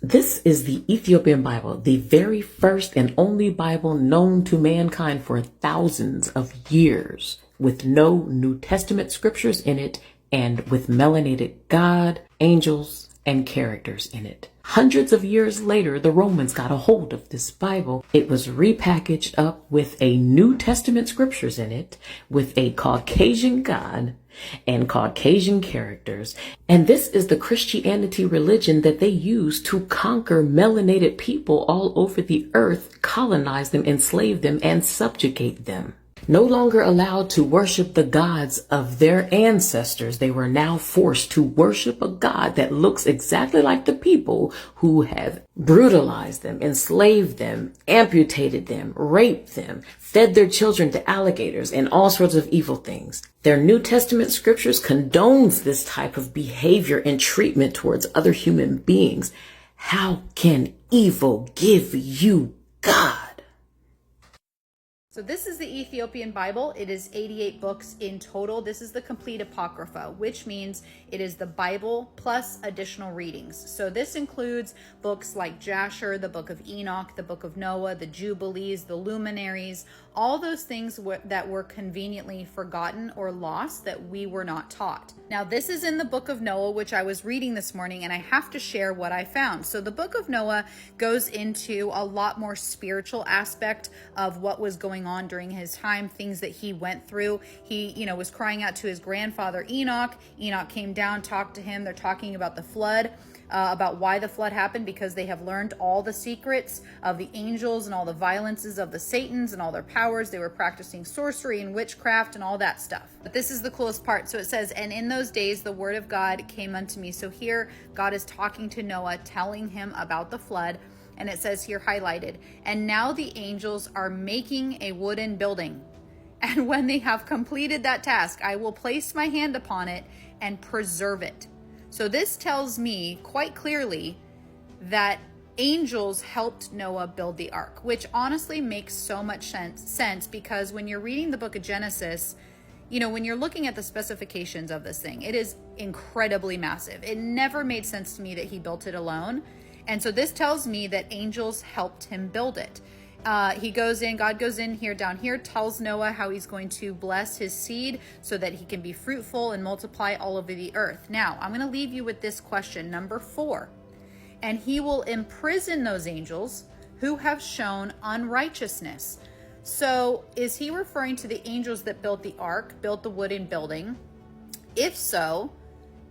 This is the Ethiopian Bible, the very first and only Bible known to mankind for thousands of years, with no New Testament scriptures in it and with melanated God, angels, and characters in it. Hundreds of years later, the Romans got a hold of this Bible. It was repackaged up with a New Testament scriptures in it, with a Caucasian God and Caucasian characters. And this is the Christianity religion that they use to conquer melanated people all over the earth, colonize them, enslave them, and subjugate them. No longer allowed to worship the gods of their ancestors, they were now forced to worship a God that looks exactly like the people who have brutalized them, enslaved them, amputated them, raped them, fed their children to alligators, and all sorts of evil things. Their New Testament scriptures condones this type of behavior and treatment towards other human beings. How can evil give you God? So this is the Ethiopian Bible. It is 88 books in total. This is the complete Apocrypha, which means it is the Bible plus additional readings. So this includes books like Jasher, the Book of Enoch, the Book of Noah, the Jubilees, the Luminaries, all those things that were conveniently forgotten or lost that we were not taught. Now this is in the Book of Noah, which I was reading this morning, and I have to share what I found. So the Book of Noah goes into a lot more spiritual aspect of what was going on during his time, things that he went through. He, was crying out to his grandfather Enoch. Enoch came down, talked to him. They're talking about the flood, about why the flood happened, because they have learned all the secrets of the angels and all the violences of the Satans and all their powers. They were practicing sorcery and witchcraft and all that stuff. But this is the coolest part. So it says, and in those days the word of God came unto me. So here God is talking to Noah, telling him about the flood. And it says here highlighted, and now the angels are making a wooden building. And when they have completed that task, I will place my hand upon it and preserve it. So this tells me quite clearly that angels helped Noah build the ark, which honestly makes so much sense because when you're reading the book of Genesis, when you're looking at the specifications of this thing, it is incredibly massive. It never made sense to me that he built it alone. And so this tells me that angels helped him build it. God goes in here, down here, tells Noah how he's going to bless his seed so that he can be fruitful and multiply all over the earth. Now, I'm going to leave you with this question, number 4. And he will imprison those angels who have shown unrighteousness. So is he referring to the angels that built the ark, built the wooden building? If so,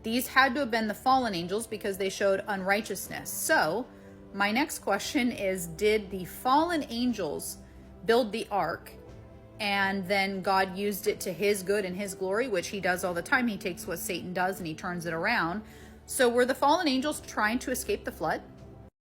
these had to have been the fallen angels because they showed unrighteousness. So my next question is, did the fallen angels build the ark and then God used it to his good and his glory, which he does all the time? He takes what Satan does and he turns it around. So were the fallen angels trying to escape the flood?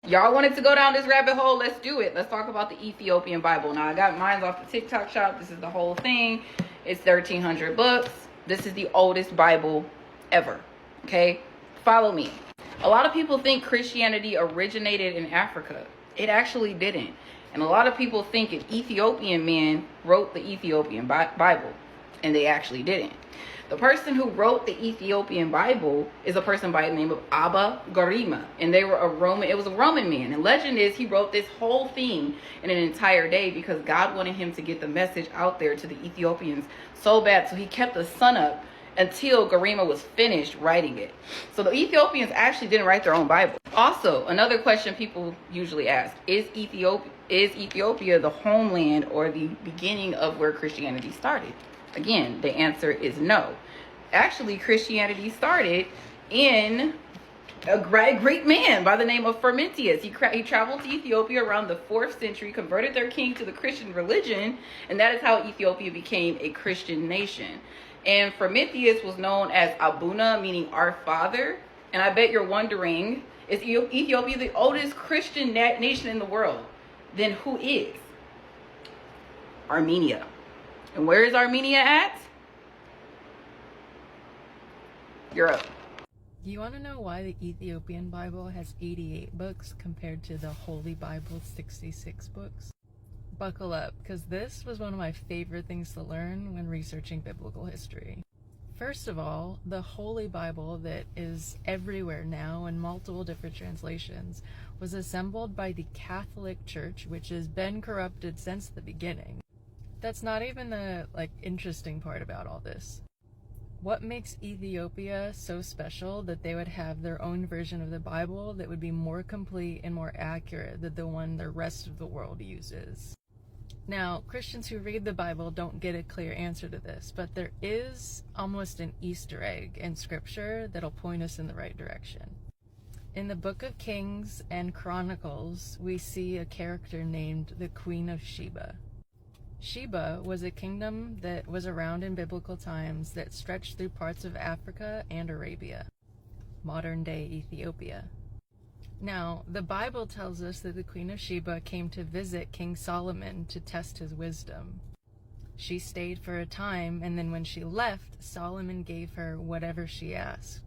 Y'all wanted to go down this rabbit hole? Let's do it. Let's talk about the Ethiopian Bible. Now, I got mine off the TikTok shop. This is the whole thing. It's 1,300 books. This is the oldest Bible ever. Okay, follow me. A lot of people think Christianity originated in Africa. It actually didn't. And a lot of people think an Ethiopian man wrote the Ethiopian Bible, and they actually didn't. The person who wrote the Ethiopian Bible is a person by the name of Abba Garima, and it was a Roman man. And legend is he wrote this whole thing in an entire day because God wanted him to get the message out there to the Ethiopians so bad. So he kept the sun up until Garima was finished writing it. So the Ethiopians actually didn't write their own Bible. Also, another question people usually ask, is Ethiopia the homeland or the beginning of where Christianity started? Again, the answer is no. Actually, Christianity started in a Greek man by the name of Frumentius. He traveled to Ethiopia around the 4th century, converted their king to the Christian religion, and that is how Ethiopia became a Christian nation. And Frumentius was known as Abuna, meaning our father. And I bet you're wondering, is Ethiopia the oldest Christian nation in the world? Then who is? Armenia. And where is Armenia at? Europe. Do you want to know why the Ethiopian Bible has 88 books compared to the Holy Bible's 66 books? Buckle up, because this was one of my favorite things to learn when researching biblical history. First of all, the Holy Bible that is everywhere now in multiple different translations was assembled by the Catholic Church, which has been corrupted since the beginning. That's not even the interesting part about all this. What makes Ethiopia so special that they would have their own version of the Bible that would be more complete and more accurate than the one the rest of the world uses? Now, Christians who read the Bible don't get a clear answer to this, but there is almost an Easter egg in Scripture that'll point us in the right direction. In the Book of Kings and Chronicles, we see a character named the Queen of Sheba. Sheba was a kingdom that was around in biblical times that stretched through parts of Africa and Arabia, modern-day Ethiopia. Now, the Bible tells us that the Queen of Sheba came to visit King Solomon to test his wisdom. She stayed for a time, and then when she left, Solomon gave her whatever she asked.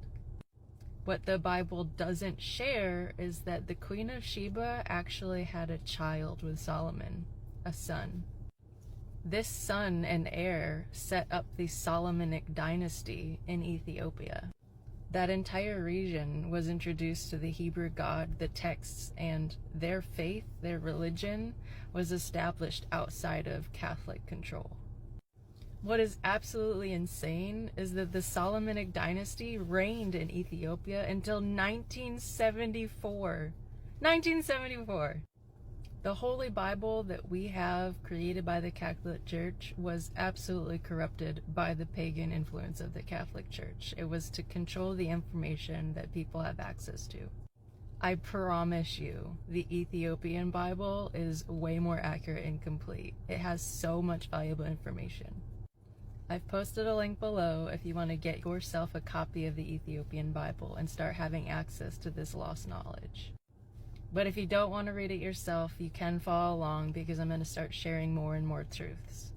What the Bible doesn't share is that the Queen of Sheba actually had a child with Solomon, a son. This son and heir set up the Solomonic dynasty in Ethiopia. That entire region was introduced to the Hebrew God, the texts, and their faith, their religion, was established outside of Catholic control. What is absolutely insane is that the Solomonic dynasty reigned in Ethiopia until 1974. 1974! The Holy Bible that we have, created by the Catholic Church, was absolutely corrupted by the pagan influence of the Catholic Church. It was to control the information that people have access to. I promise you, the Ethiopian Bible is way more accurate and complete. It has so much valuable information. I've posted a link below if you want to get yourself a copy of the Ethiopian Bible and start having access to this lost knowledge. But if you don't want to read it yourself, you can follow along because I'm going to start sharing more and more truths.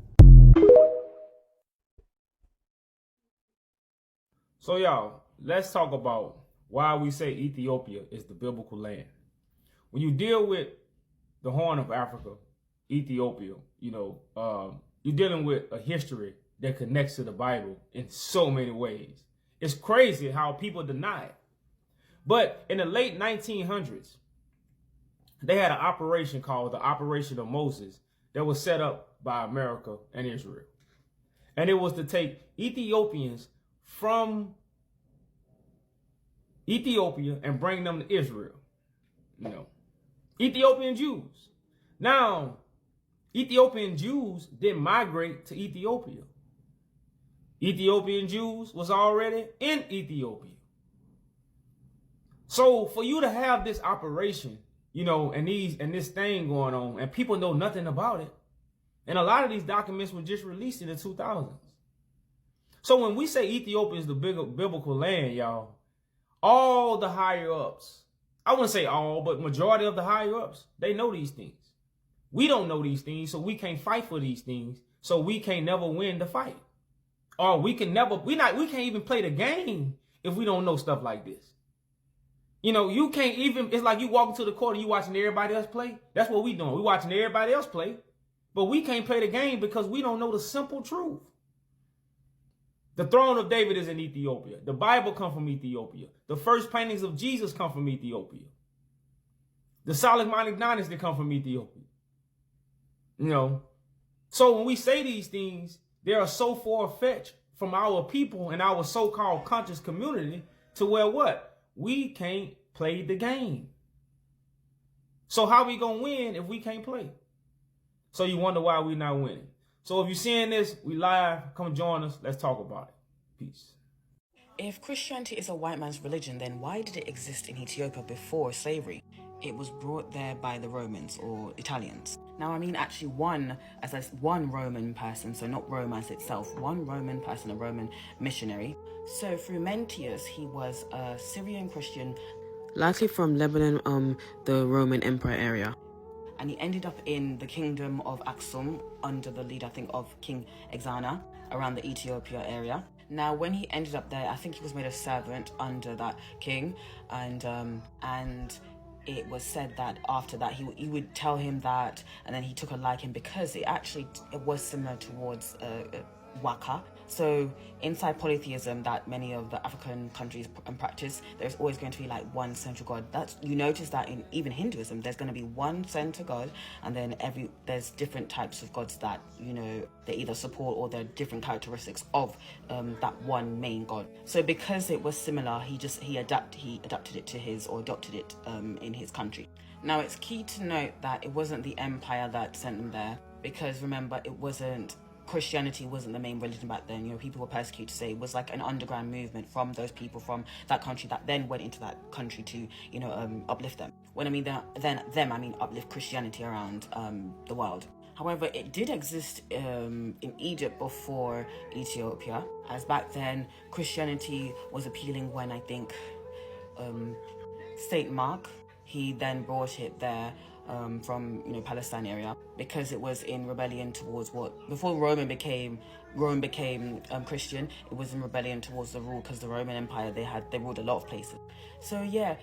So y'all, let's talk about why we say Ethiopia is the biblical land. When you deal with the Horn of Africa, Ethiopia, you're dealing with a history that connects to the Bible in so many ways. It's crazy how people deny it. But in the late 1900s, they had an operation called the Operation of Moses that was set up by America and Israel. And it was to take Ethiopians from Ethiopia and bring them to Israel. Ethiopian Jews. Now, Ethiopian Jews didn't migrate to Ethiopia. Ethiopian Jews was already in Ethiopia. So for you to have this operation, and this thing going on, and people know nothing about it. And a lot of these documents were just released in the 2000s. So when we say Ethiopia is the biblical land, y'all, all the higher ups, I wouldn't say all, but majority of the higher ups, they know these things. We don't know these things, so we can't fight for these things, so we can't never win the fight. Or we can't even play the game if we don't know stuff like this. You can't even, it's like you walk into the court and you watching everybody else play. That's what we doing. We watching everybody else play. But we can't play the game because we don't know the simple truth. The throne of David is in Ethiopia. The Bible come from Ethiopia. The first paintings of Jesus come from Ethiopia. The Solomonic dynasty come from Ethiopia. So when we say these things, they are so far-fetched from our people and our so-called conscious community to where what? We can't play the game. So how we gonna win if we can't play? So you wonder why we not winning. So if you're seeing this, we live. Come join us. Let's talk about it. Peace. If Christianity is a white man's religion, then why did it exist in Ethiopia before slavery? It was brought there by the Romans or Italians. Now, I mean actually one Roman person, so not Rome as itself, one Roman person, a Roman missionary. So Frumentius, he was a Syrian Christian, likely from Lebanon, the Roman Empire area. And he ended up in the kingdom of Aksum under the lead, I think, of King Exana around the Ethiopia area. Now, when he ended up there, I think he was made a servant under that king, and it was said that after that he would tell him that, and then he took a liking because it was similar towards Waka, So inside polytheism that many of the African countries practice, there's always going to be like one central god. That's, you notice that in even Hinduism, there's going to be one center god, and then there's different types of gods that, you know, they either support or they're different characteristics of that one main god. So because it was similar, he adapted it to his, or adopted it in his country. Now it's key to note that it wasn't the empire that sent them there, because remember, Christianity wasn't the main religion back then. You know, people were persecuted. So it was like an underground movement from those people from that country that then went into that country to, you know, uplift them. When I mean I mean uplift Christianity around the world. However, it did exist in Egypt before Ethiopia, as back then Christianity was appealing when I think Saint Mark, he then brought it there from, you know, Palestine area, because it was in rebellion towards before Rome became Christian. It was in rebellion towards the rule, because the Roman Empire, they ruled a lot of places. So yeah,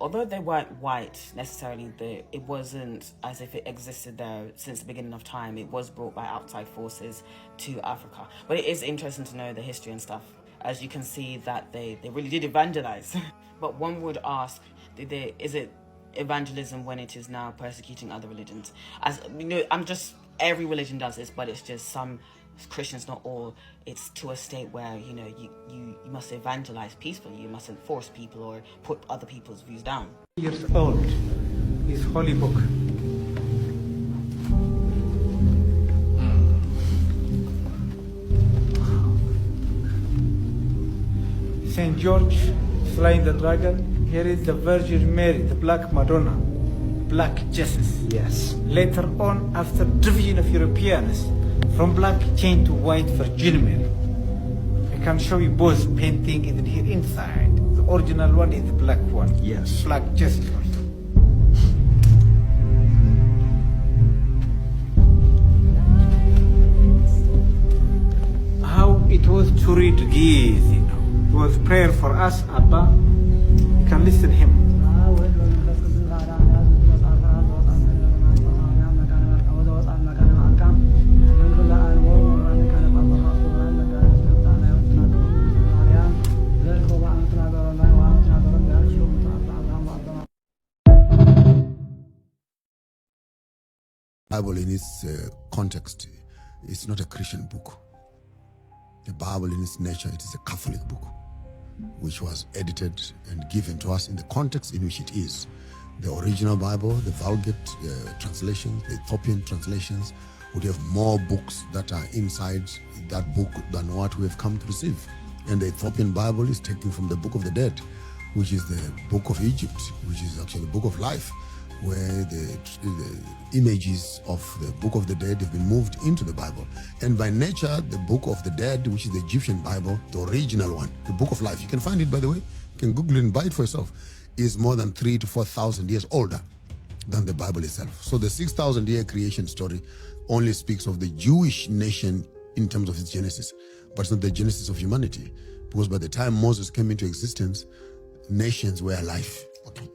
although they weren't white necessarily, it wasn't as if it existed there since the beginning of time. It was brought by outside forces to Africa. But it is interesting to know the history and stuff. As you can see that they really did evangelize. But one would ask, is it evangelism when it is now persecuting other religions? As you know, every religion does this, but it's just some Christians, not all. It's to a state where, you know, you must evangelize peacefully. You mustn't force people or put other people's views down. Years old, his holy book. Saint George slaying the dragon. Here is the Virgin Mary, the Black Madonna, Black Jesus. Yes. Later on, after division of Europeans, from black changed to white Virgin Mary. I can show you both painting even here inside. The original one is the black one. Yes. Black Jesus. How it was to read Geese, you know. It was prayer for us, Abba. You can listen to him. Bible in its context, it's not a Christian book. The Bible in its nature, it is a Catholic book, which was edited and given to us in the context in which it is. The original Bible, the Vulgate translations, the Ethiopian translations, would have more books that are inside that book than what we have come to receive. And the Ethiopian Bible is taken from the Book of the Dead, which is the Book of Egypt, which is actually the Book of Life, where the images of the Book of the Dead have been moved into the Bible. And by nature, the Book of the Dead, which is the Egyptian Bible, the original one, the Book of Life, you can find it, by the way, you can Google it and buy it for yourself, is more than 3,000 to 4,000 years older than the Bible itself. So the 6,000-year creation story only speaks of the Jewish nation in terms of its genesis, but it's not the genesis of humanity, because by the time Moses came into existence, nations were alive. Okay.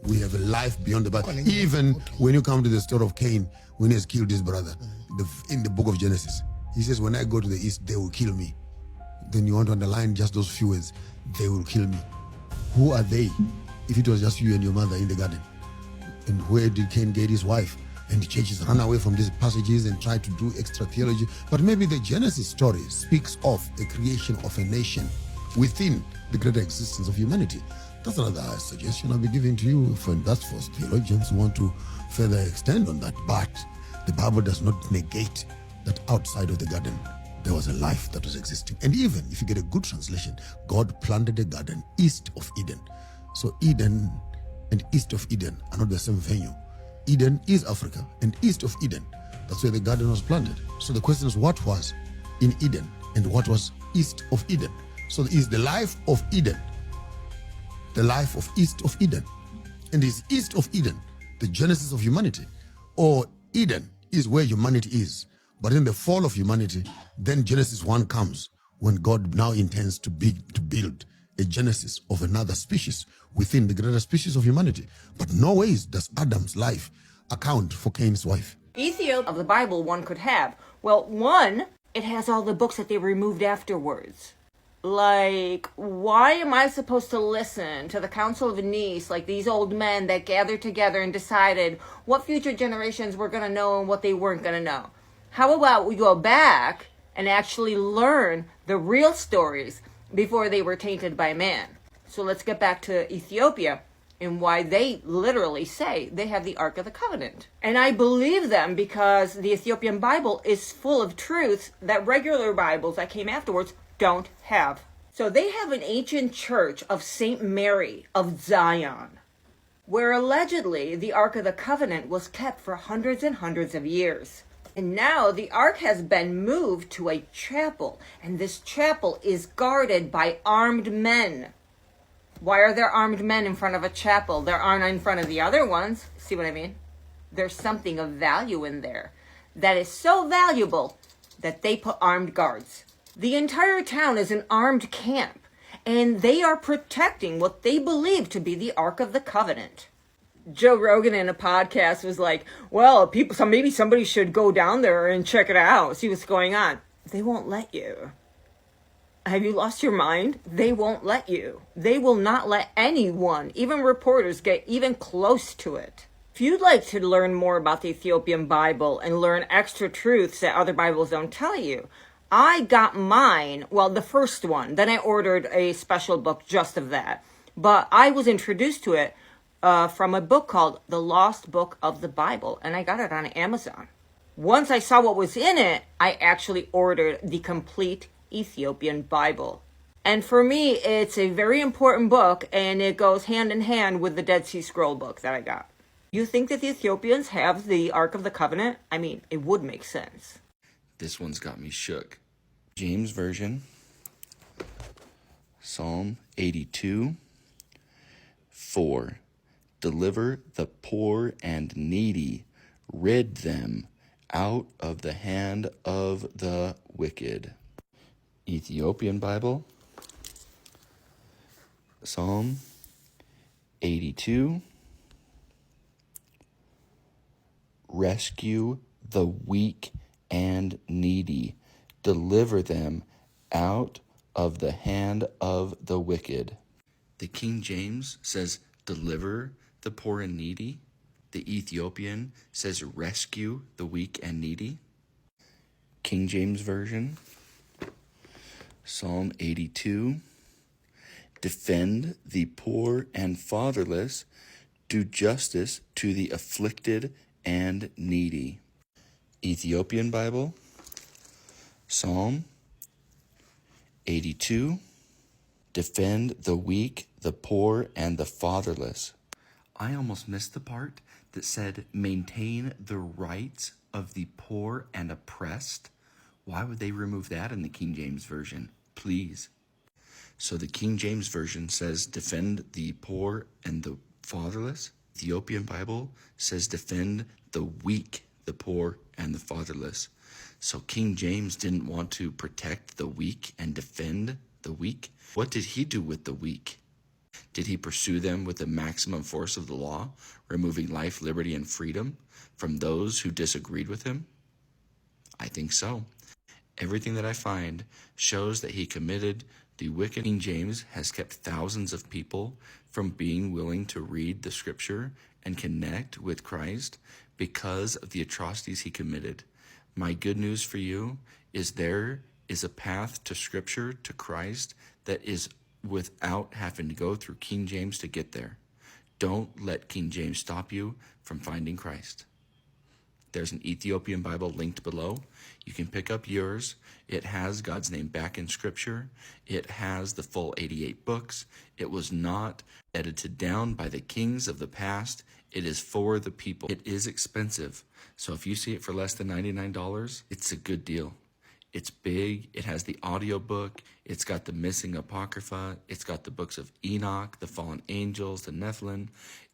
We have a life beyond the Bible. Even when you come to the story of Cain, when he has killed his brother, in the book of Genesis, he says, when I go to the east, they will kill me. Then you want to underline just those few words, they will kill me. Who are they? If it was just you and your mother in the garden. And where did Cain get his wife? And the churches run away from these passages and try to do extra theology. But maybe the Genesis story speaks of the creation of a nation within the greater existence of humanity. That's another suggestion I'll be giving to you. That's for theologians who want to further extend on that. But the Bible does not negate that outside of the garden, there was a life that was existing. And even if you get a good translation, God planted a garden east of Eden. So Eden and east of Eden are not the same venue. Eden is Africa, and east of Eden, that's where the garden was planted. So the question is, what was in Eden and what was east of Eden? So is the life of Eden the life of east of Eden? And is east of Eden the genesis of humanity? Or Eden is where humanity is, but in the fall of humanity, then Genesis 1 comes, when God now intends to build a genesis of another species within the greater species of humanity. But no ways does Adam's life account for Cain's wife. Ethiopia of the Bible one could have. Well, one it has all the books that they removed afterwards. Like, why am I supposed to listen to the Council of Nice, like these old men that gathered together and decided what future generations were going to know and what they weren't going to know? How about we go back and actually learn the real stories before they were tainted by man? So let's get back to Ethiopia and why they literally say they have the Ark of the Covenant. And I believe them because the Ethiopian Bible is full of truths that regular Bibles that came afterwards don't have. So they have an ancient church of Saint Mary of Zion, where allegedly the Ark of the Covenant was kept for hundreds and hundreds of years. And now the Ark has been moved to a chapel, and this chapel is guarded by armed men. Why are there armed men in front of a chapel? There aren't in front of the other ones. See what I mean? There's something of value in there that is so valuable that they put armed guards. The entire town is an armed camp, and they are protecting what they believe to be the Ark of the Covenant. Joe Rogan in a podcast was like, well, maybe somebody should go down there and check it out, see what's going on. They won't let you. Have you lost your mind? They won't let you. They will not let anyone, even reporters, get even close to it. If you'd like to learn more about the Ethiopian Bible and learn extra truths that other Bibles don't tell you, I got mine, well, the first one. Then I ordered a special book just of that. But I was introduced to it from a book called The Lost Book of the Bible, and I got it on Amazon. Once I saw what was in it, I actually ordered the complete Ethiopian Bible. And for me, it's a very important book, and it goes hand in hand with the Dead Sea Scroll book that I got. You think that the Ethiopians have the Ark of the Covenant? I mean, it would make sense. This one's got me shook. James Version, Psalm 82, 4. Deliver the poor and needy, rid them out of the hand of the wicked. Ethiopian Bible, Psalm 82, rescue the weak and needy, deliver them out of the hand of the wicked. The King James says, deliver the poor and needy. The Ethiopian says, rescue the weak and needy. King James Version, Psalm 82, defend the poor and fatherless, do justice to the afflicted and needy. Ethiopian Bible, Psalm 82, defend the weak, the poor, and the fatherless. I almost missed the part that said maintain the rights of the poor and oppressed. Why would they remove that in the King James Version? Please. So the King James Version says defend the poor and the fatherless. The Ethiopian Bible says defend the weak, the poor, and the fatherless. So King James didn't want to protect the weak and defend the weak. What did he do with the weak? Did he pursue them with the maximum force of the law, removing life, liberty, and freedom from those who disagreed with him? I think so. Everything that I find shows that he committed the wicked. King James has kept thousands of people from being willing to read the scripture and connect with Christ because of the atrocities he committed. My good news for you is there is a path to scripture, to Christ, that is without having to go through King James to get there. Don't let King James stop you from finding Christ. There's an Ethiopian Bible linked below. You can pick up yours. It has God's name back in scripture. It has the full 88 books. It was not edited down by the kings of the past. It is for the people. It is expensive. So if you see it for less than $99, it's a good deal. It's big. It has the audio book. It's got the missing Apocrypha. It's got the books of Enoch, the fallen angels, the Nephilim.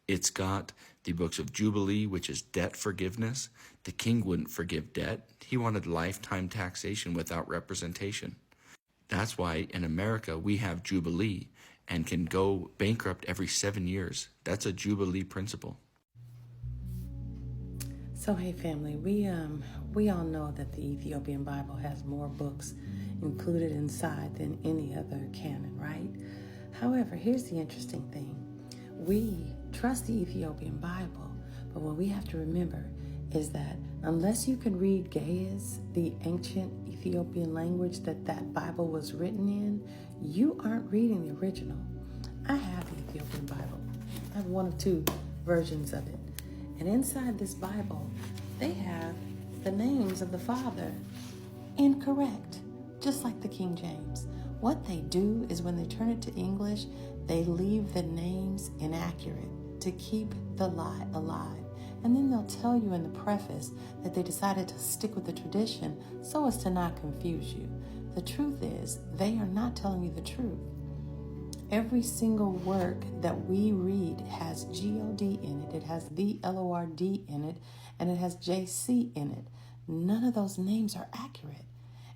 It's got the books of Jubilee, which is debt forgiveness. The king wouldn't forgive debt. He wanted lifetime taxation without representation. That's why in America we have Jubilee and can go bankrupt every 7 years. That's a Jubilee principle. So hey family, we all know that the Ethiopian Bible has more books included inside than any other canon, right? However, here's the interesting thing. We trust the Ethiopian Bible, but what we have to remember is that unless you can read Ge'ez, the ancient Ethiopian language that Bible was written in, you aren't reading the original. I have the Ethiopian Bible. I have one of two versions of it. And inside this Bible, they have the names of the Father incorrect, just like the King James. What they do is when they turn it to English, they leave the names inaccurate to keep the lie alive. And then they'll tell you in the preface that they decided to stick with the tradition so as to not confuse you. The truth is, they are not telling you the truth. Every single work that we read has G-O-D in it. It has the L-O-R-D in it, and it has J-C in it. None of those names are accurate.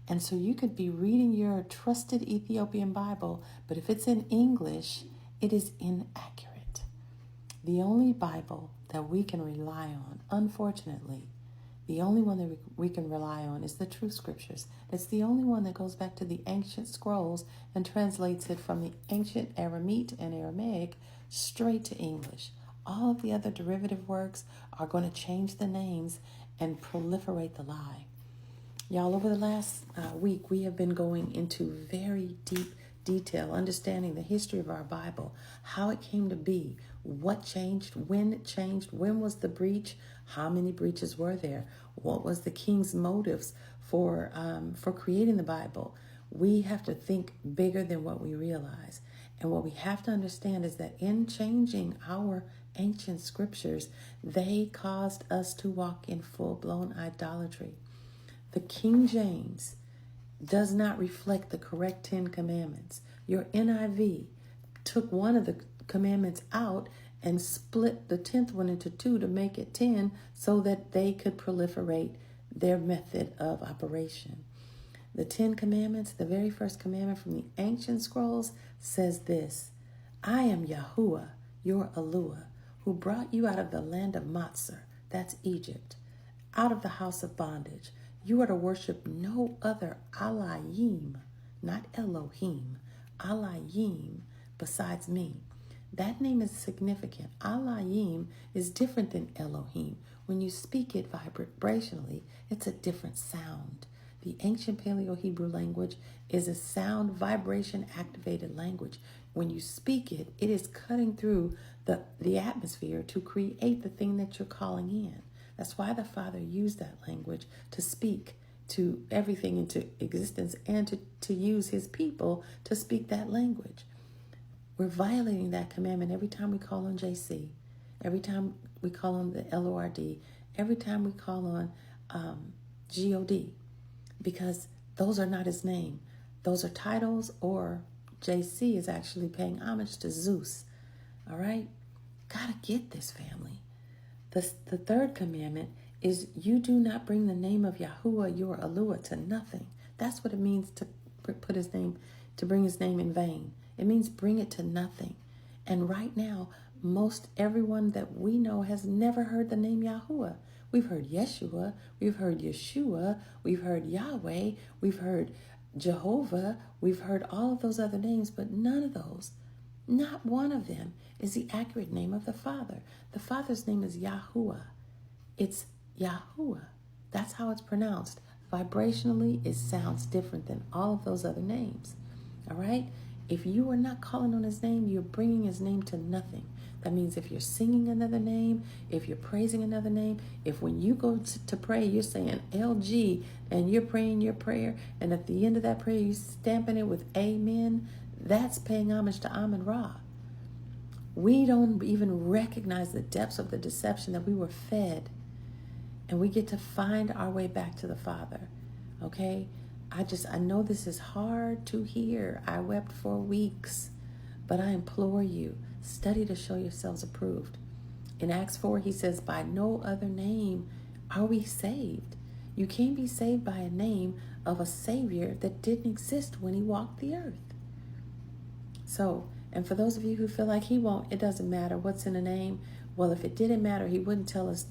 And so you could be reading your trusted Ethiopian Bible, but if it's in English, it is inaccurate. The only Bible that we can rely on, unfortunately, the only one that we can rely on is the true scriptures. It's the only one that goes back to the ancient scrolls and translates it from the ancient Aramaic and Aramaic straight to English. All of the other derivative works are going to change the names and proliferate the lie. Y'all, over the last week, we have been going into very deep detail, understanding the history of our Bible, how it came to be, what changed, when was the breach, how many breaches were there, what was the king's motives for creating the Bible. We have to think bigger than what we realize. And what we have to understand is that in changing our ancient scriptures, they caused us to walk in full-blown idolatry. The King James does not reflect the correct 10 commandments. Your NIV took one of the commandments out and split the 10th one into two to make it 10 so that they could proliferate their method of operation. The 10 commandments, the very first commandment from the ancient scrolls says this: I am Yahuwah, your Eluah, who brought you out of the land of Matzah, that's Egypt, out of the house of bondage. You are to worship no other Elohim, not Elohim, Elohim besides me. That name is significant. Elohim is different than Elohim. When you speak it vibrationally, it's a different sound. The ancient Paleo-Hebrew language is a sound vibration activated language. When you speak it, it is cutting through the atmosphere to create the thing that you're calling in. That's why the Father used that language to speak to everything into existence and to use his people to speak that language. We're violating that commandment every time we call on JC, every time we call on the LORD, every time we call on GOD, because those are not his name. Those are titles, or JC is actually paying homage to Zeus. All right? Gotta get this, family. The third commandment is you do not bring the name of Yahuwah, your Eluah, to nothing. That's what it means to put his name, to bring his name in vain. It means bring it to nothing. And right now, most everyone that we know has never heard the name Yahuwah. We've heard Yeshua, we've heard Yeshua, we've heard Yahweh, we've heard Jehovah, we've heard all of those other names, but none of those, not one of them, is the accurate name of the Father. The Father's name is Yahuwah. It's Yahuwah. That's how it's pronounced. Vibrationally, it sounds different than all of those other names. All right? If you are not calling on his name, you're bringing his name to nothing. That means if you're singing another name, if you're praising another name, if when you go to pray, you're saying LG and you're praying your prayer, and at the end of that prayer, you're stamping it with amen, that's paying homage to Amun-Ra. We don't even recognize the depths of the deception that we were fed, and we get to find our way back to the Father. Okay? I know this is hard to hear. I wept for weeks, but I implore you, study to show yourselves approved. In Acts 4, he says, by no other name are we saved. You can't be saved by a name of a Savior that didn't exist when he walked the earth. So, and for those of you who feel like it doesn't matter what's in a name, well, if it didn't matter, he wouldn't tell us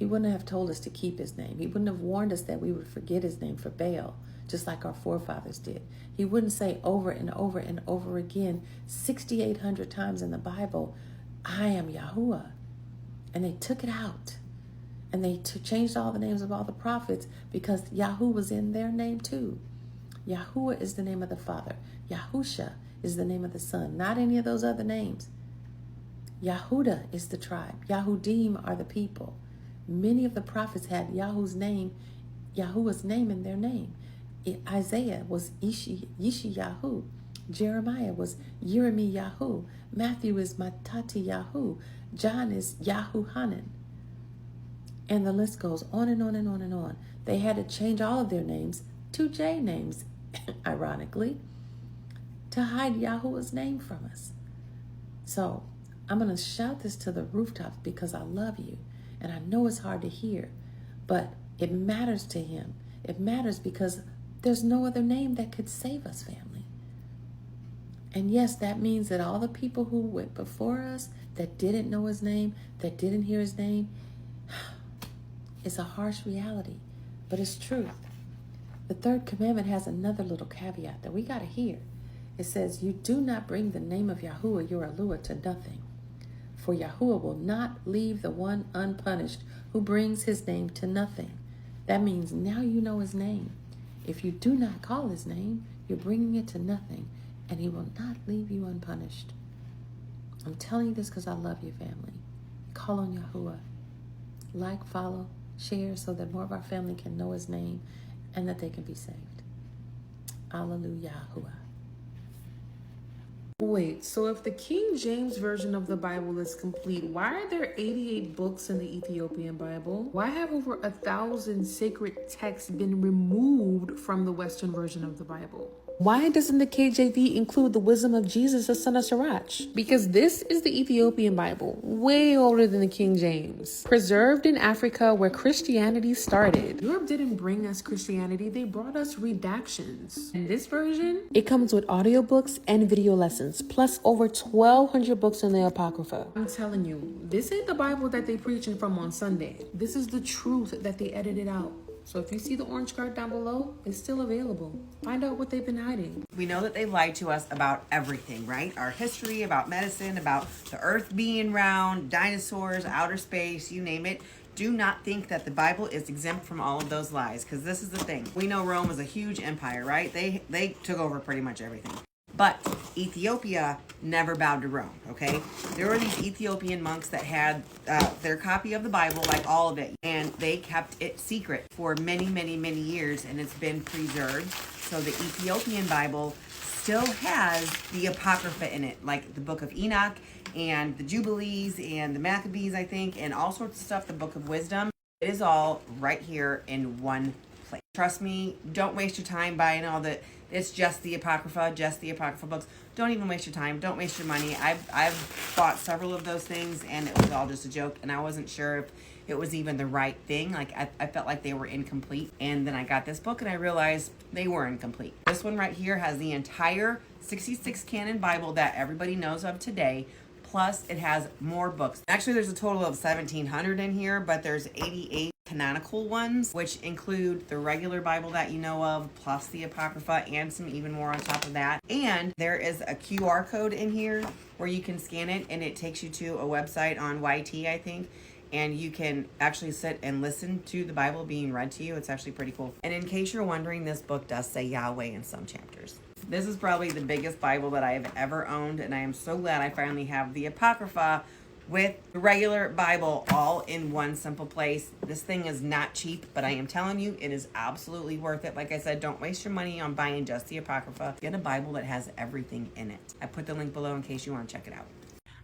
He wouldn't have told us to keep his name. He wouldn't have warned us that we would forget his name for Baal, just like our forefathers did. He wouldn't say over and over and over again, 6,800 times in the Bible, I am Yahuwah. And they took it out. And they changed all the names of all the prophets because Yahoo was in their name too. Yahuwah is the name of the Father. Yahusha is the name of the Son, not any of those other names. Yahudah is the tribe. Yahudim are the people. Many of the prophets had Yahuwah's name in their name. Isaiah was Yeshayahu. Jeremiah was Yirmiyahu. Matthew is Mattatyahu. John is Yahuhanan. And the list goes on and on and on and on. They had to change all of their names to J names, ironically, to hide Yahuwah's name from us. So I'm going to shout this to the rooftops because I love you. And I know it's hard to hear, but it matters to him. It matters because there's no other name that could save us, family. And yes, that means that all the people who went before us that didn't know his name, that didn't hear his name, it's a harsh reality, but it's truth. The third commandment has another little caveat that we got to hear. It says, you do not bring the name of Yahuwah, your Eluah, to nothing. For Yahuwah will not leave the one unpunished who brings his name to nothing. That means now you know his name. If you do not call his name, you're bringing it to nothing, and he will not leave you unpunished. I'm telling you this because I love you, family. Call on Yahuwah. Like, follow, share so that more of our family can know his name and that they can be saved. Alleluia. Wait, so if the King James Version of the Bible is complete, why are there 88 books in the Ethiopian Bible? Why have over 1,000 sacred texts been removed from the Western version of the Bible? Why doesn't the KJV include the wisdom of Jesus, the son of Sirach? Because this is the Ethiopian Bible, way older than the King James. Preserved in Africa where Christianity started. Europe didn't bring us Christianity, they brought us redactions. In this version, it comes with audiobooks and video lessons, plus over 1,200 books in the Apocrypha. I'm telling you, this ain't the Bible that they preaching from on Sunday. This is the truth that they edited out. So if you see the orange card down below, it's still available. Find out what they've been hiding. We know that they lied to us about everything, right? Our history, about medicine, about the earth being round, dinosaurs, outer space, you name it. Do not think that the Bible is exempt from all of those lies, because this is the thing. We know Rome was a huge empire, right? They took over pretty much everything. But Ethiopia never bowed to Rome, okay? There were these Ethiopian monks that had their copy of the Bible, like all of it, and they kept it secret for many, many, many years, and it's been preserved. So the Ethiopian Bible still has the Apocrypha in it, like the Book of Enoch and the Jubilees and the Maccabees, I think, and all sorts of stuff, the Book of Wisdom. It is all right here in one place. Trust me, don't waste your time buying all the... It's just the Apocrypha books. Don't even waste your time. Don't waste your money. I've bought several of those things, and it was all just a joke, and I wasn't sure if it was even the right thing. Like, I felt like they were incomplete, and then I got this book, and I realized they were incomplete. This one right here has the entire 66 canon Bible that everybody knows of today, plus it has more books. Actually, there's a total of 1,700 in here, but there's 88 canonical ones, which include the regular Bible that you know of, plus the Apocrypha, and some even more on top of that. And there is a QR code in here where you can scan it, and it takes you to a website on YT, I think, and you can actually sit and listen to the Bible being read to you. It's actually pretty cool. And in case you're wondering, this book does say Yahweh in some chapters. This is probably the biggest Bible that I have ever owned, and I am so glad I finally have the Apocrypha with the regular Bible all in one simple place. This thing is not cheap, but I am telling you, it is absolutely worth it. Like I said, don't waste your money on buying just the Apocrypha. Get a Bible that has everything in it. I put the link below in case you want to check it out.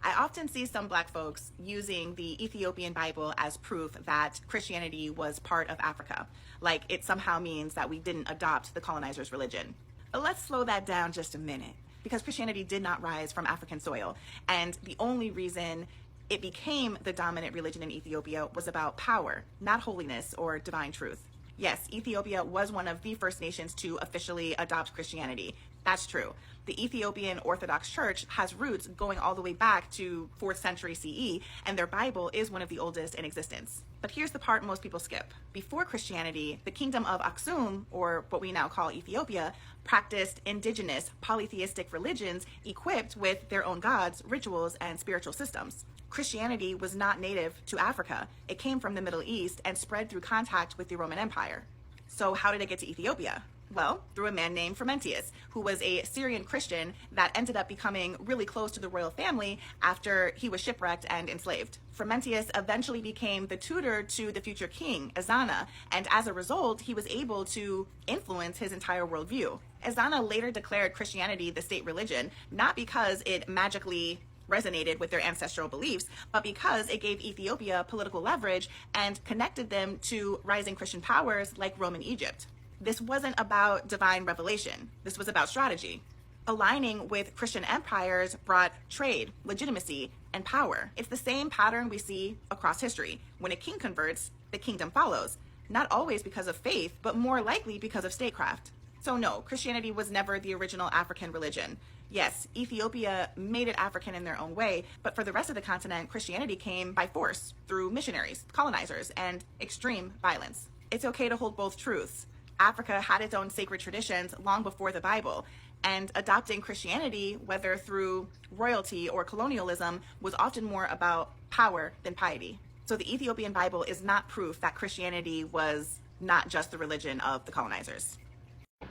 I often see some Black folks using the Ethiopian Bible as proof that Christianity was part of Africa, like it somehow means that we didn't adopt the colonizers' religion. But let's slow that down just a minute, because Christianity did not rise from African soil, and the only reason it became the dominant religion in Ethiopia was about power, not holiness or divine truth. Yes, Ethiopia was one of the first nations to officially adopt Christianity That's true. The Ethiopian Orthodox Church has roots going all the way back to 4th century CE, and their Bible is one of the oldest in existence. But here's the part most people skip. Before Christianity, the kingdom of Aksum, or what we now call Ethiopia, practiced indigenous polytheistic religions equipped with their own gods, rituals, and spiritual systems. Christianity was not native to Africa. It came from the Middle East and spread through contact with the Roman Empire. So how did it get to Ethiopia? Well, through a man named Frumentius, who was a Syrian Christian that ended up becoming really close to the royal family after he was shipwrecked and enslaved. Frumentius eventually became the tutor to the future king, Ezana, and as a result, he was able to influence his entire worldview. Ezana later declared Christianity the state religion, not because it magically resonated with their ancestral beliefs, but because it gave Ethiopia political leverage and connected them to rising Christian powers like Rome and Egypt. This wasn't about divine revelation. This was about strategy. Aligning with Christian empires brought trade, legitimacy, and power. It's the same pattern we see across history. When a king converts, the kingdom follows, not always because of faith, but more likely because of statecraft. So no, Christianity was never the original African religion. Yes, Ethiopia made it African in their own way, but for the rest of the continent, Christianity came by force through missionaries, colonizers, and extreme violence. It's okay to hold both truths. Africa had its own sacred traditions long before the Bible, and adopting Christianity, whether through royalty or colonialism, was often more about power than piety. So the Ethiopian Bible is not proof that Christianity was not just the religion of the colonizers.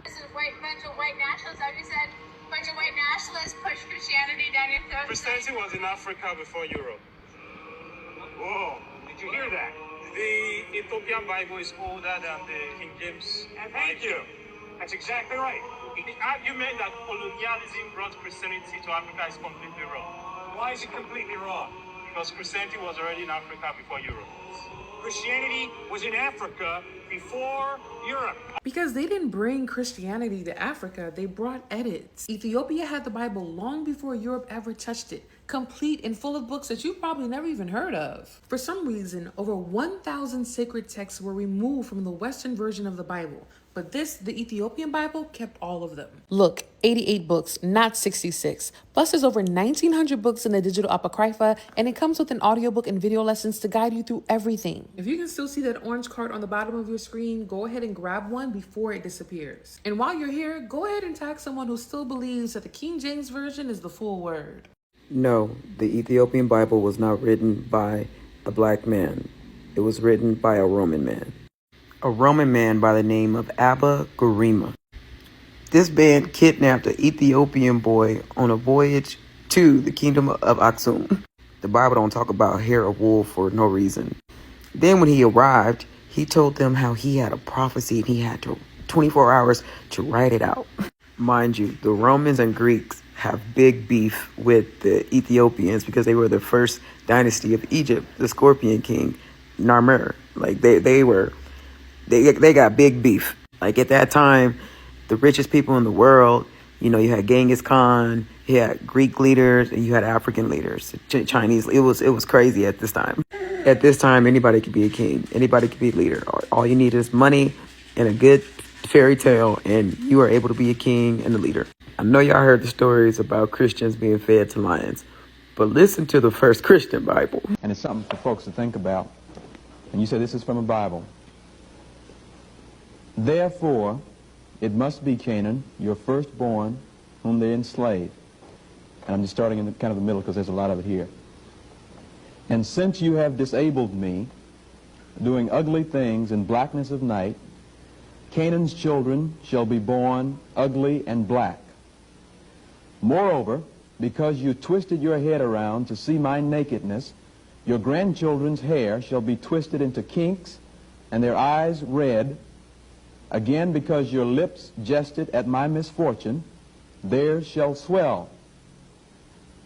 This is bunch of white nationalists. I just said bunch of white nationalists push Christianity down your throat. Christianity was in Africa before Europe. Whoa, did you hear that? The Ethiopian Bible is older than the King James. And thank you. That's exactly right. The argument that colonialism brought Christianity to Africa is completely wrong. Why is it completely wrong? Because Christianity was already in Africa before Europe. Christianity was in Africa before Europe. Because they didn't bring Christianity to Africa, they brought edits. Ethiopia had the Bible long before Europe ever touched it, complete and full of books that you probably never even heard of. For some reason, over 1,000 sacred texts were removed from the Western version of the Bible, but the Ethiopian Bible, kept all of them. Look, 88 books, not 66. Plus, there's over 1,900 books in the digital Apocrypha, and it comes with an audiobook and video lessons to guide you through everything. If you can still see that orange card on the bottom of your screen, go ahead and grab one before it disappears. And while you're here, go ahead and tag someone who still believes that the King James Version is the full word. No, the Ethiopian Bible was not written by a black man. It was written by a Roman man. A Roman man by the name of Abba Garima. This band kidnapped an Ethiopian boy on a voyage to the kingdom of Aksum. The Bible don't talk about hair of wool for no reason. Then when he arrived, he told them how he had a prophecy and he had 24 hours to write it out. Mind you, the Romans and Greeks have big beef with the Ethiopians because they were the first dynasty of Egypt, the Scorpion King, Narmer. Like they got big beef. Like at that time, the richest people in the world, you had Genghis Khan, you had Greek leaders, and you had African leaders, Chinese. It was crazy at this time. At this time, anybody could be a king. Anybody could be a leader. All you need is money and a good fairy tale, and you are able to be a king and a leader. I know y'all heard the stories about Christians being fed to lions, but listen to the first Christian Bible. And it's something for folks to think about. And you say this is from a Bible. Therefore, it must be Canaan, your firstborn, whom they enslaved. And I'm just starting in the middle because there's a lot of it here. And since you have disabled me, doing ugly things in blackness of night, Canaan's children shall be born ugly and black. Moreover, because you twisted your head around to see my nakedness, your grandchildren's hair shall be twisted into kinks, and their eyes red. Again, because your lips jested at my misfortune, theirs shall swell.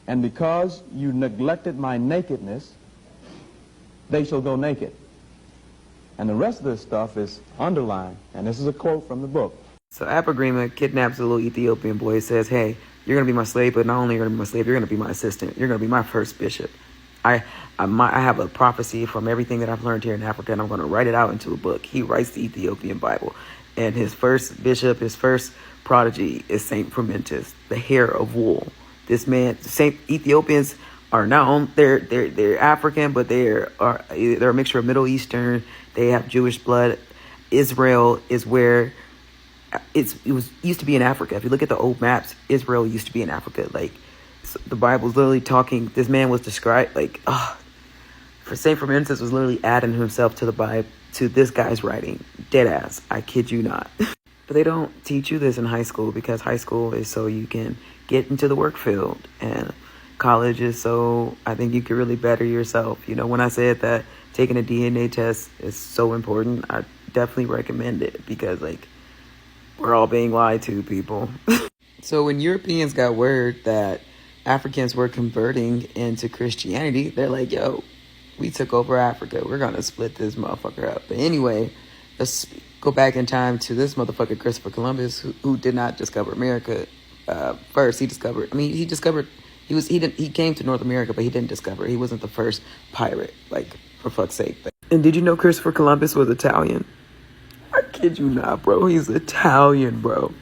And because you neglected my nakedness, they shall go naked. And the rest of this stuff is underlined, and this is a quote from the book. So Abba Garima kidnaps a little Ethiopian boy, says, hey, you're going to be my slave, but not only are you going to be my slave, you're going to be my assistant. You're going to be my first bishop. I have a prophecy from everything that I've learned here in Africa, and I'm going to write it out into a book. He writes the Ethiopian Bible. And his first bishop, his first prodigy is Saint Frumentus, the hair of wool. This man, Saint Ethiopians are not on, they're African, but they're a mixture of Middle Eastern. They have Jewish blood. Israel is where it used to be in Africa. If you look at the old maps, Israel used to be in Africa. Like, so the Bible's literally talking. This man was described like, for Saint Francis was literally adding himself to the Bible, to this guy's writing. Dead ass. I kid you not. But they don't teach you this in high school, because high school is so you can get into the work field, and college is so I think you can really better yourself. You know, when I said that taking a DNA test is so important, I definitely recommend it, because like, we're all being lied to, people. So when Europeans got word that Africans were converting into Christianity, they're like, yo, we took over Africa. We're going to split this motherfucker up. But anyway, let's go back in time to this motherfucker, Christopher Columbus, who did not discover America first. He came to North America, but he didn't discover it. He wasn't the first pirate, like, for fuck's sake. And did you know Christopher Columbus was Italian? I kid you not, bro. He's Italian, bro.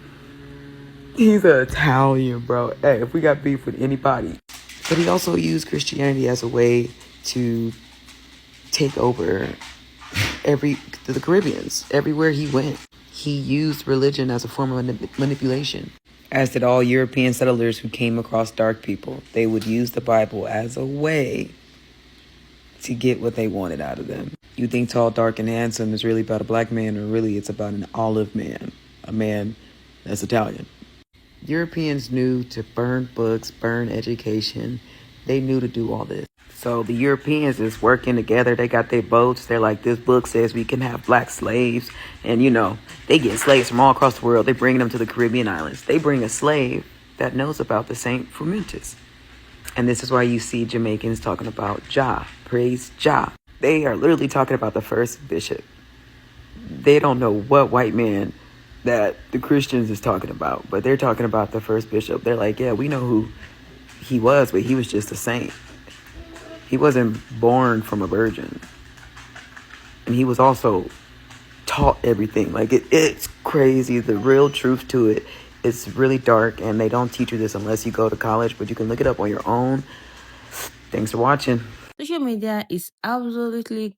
He's an Italian, bro. Hey, if we got beef with anybody. But he also used Christianity as a way to take over the Caribbeans. Everywhere he went, he used religion as a form of manipulation. As did all European settlers who came across dark people. They would use the Bible as a way to get what they wanted out of them. You think tall, dark, and handsome is really about a black man, or really it's about an olive man, a man that's Italian. Europeans knew to burn books, burn education. They knew to do all this. So the Europeans is working together. They got their boats. They're like, this book says we can have black slaves. And, you know, they get slaves from all across the world. They bring them to the Caribbean islands. They bring a slave that knows about the Saint Frumentus. And this is why you see Jamaicans talking about Jah. Praise Jah. They are literally talking about the first bishop. They don't know what white man that the Christians is talking about, but they're talking about the first bishop. They're like, yeah, we know who he was, but he was just a saint. He wasn't born from a virgin. And he was also taught everything. Like, it's crazy. The real truth to it is really dark, and they don't teach you this unless you go to college, but you can look it up on your own. Thanks for watching. Social media is absolutely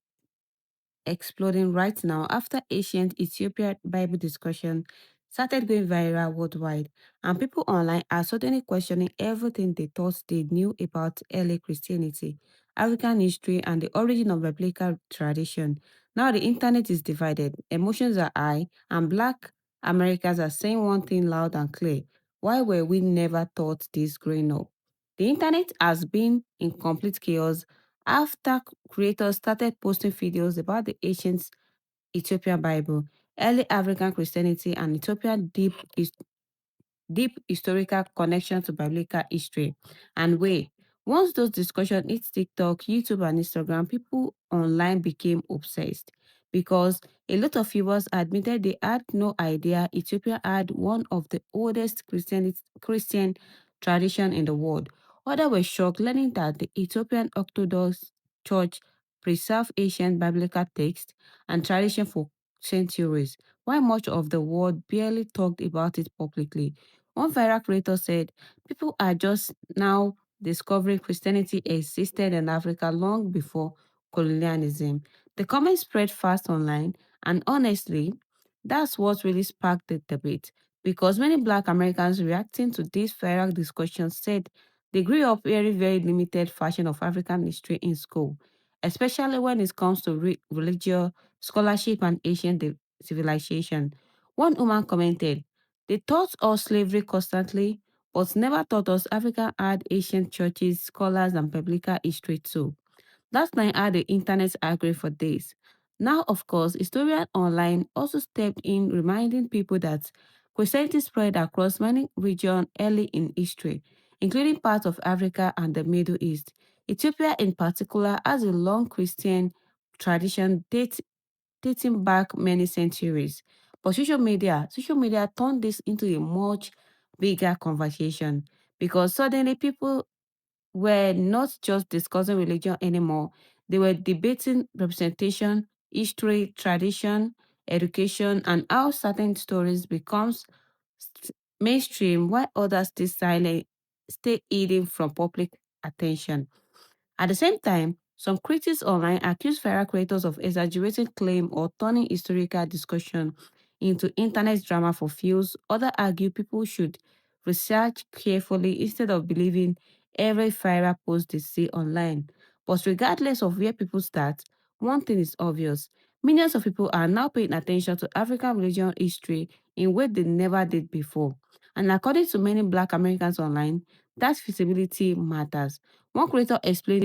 exploding right now after ancient Ethiopian Bible discussion started going viral worldwide, and people online are suddenly questioning everything they thought they knew about early Christianity, African history, and the origin of biblical tradition. Now the internet is divided, emotions are high, and Black Americans are saying one thing loud and clear. Why were we never taught this growing up? The internet has been in complete chaos after creators started posting videos about the ancient Ethiopian Bible, early African Christianity, and Ethiopian deep historical connection to biblical history. And once those discussions hit TikTok, YouTube, and Instagram, people online became obsessed because a lot of viewers admitted they had no idea Ethiopia had one of the oldest Christian tradition in the world. Others were shocked learning that the Ethiopian Orthodox Church preserved ancient biblical texts and tradition for centuries, while much of the world barely talked about it publicly. One viral creator said, people are just now discovering Christianity existed in Africa long before colonialism. The comments spread fast online, and honestly, that's what really sparked the debate. Because many Black Americans reacting to this viral discussion said they grew up very, very limited version of African history in school, especially when it comes to religious scholarship and ancient civilization. One woman commented, they taught us slavery constantly, but never taught us Africa had ancient churches, scholars, and biblical history too. Last night had the internet agree for days. Now, of course, historian online also stepped in, reminding people that Christianity spread across many regions early in history, including parts of Africa and the Middle East. Ethiopia, in particular, has a long Christian tradition dating back many centuries. But social media turned this into a much bigger conversation because suddenly people were not just discussing religion anymore. They were debating representation, history, tradition, education, and how certain stories becomes mainstream while others stay silent, stay hidden from public attention. At the same time, some critics online accuse viral creators of exaggerating claim or turning historical discussion into internet drama for views. Others argue people should research carefully instead of believing every viral post they see online. But regardless of where people start, one thing is obvious. Millions of people are now paying attention to African religion history in ways they never did before. And according to many Black Americans online, that visibility matters. One creator explained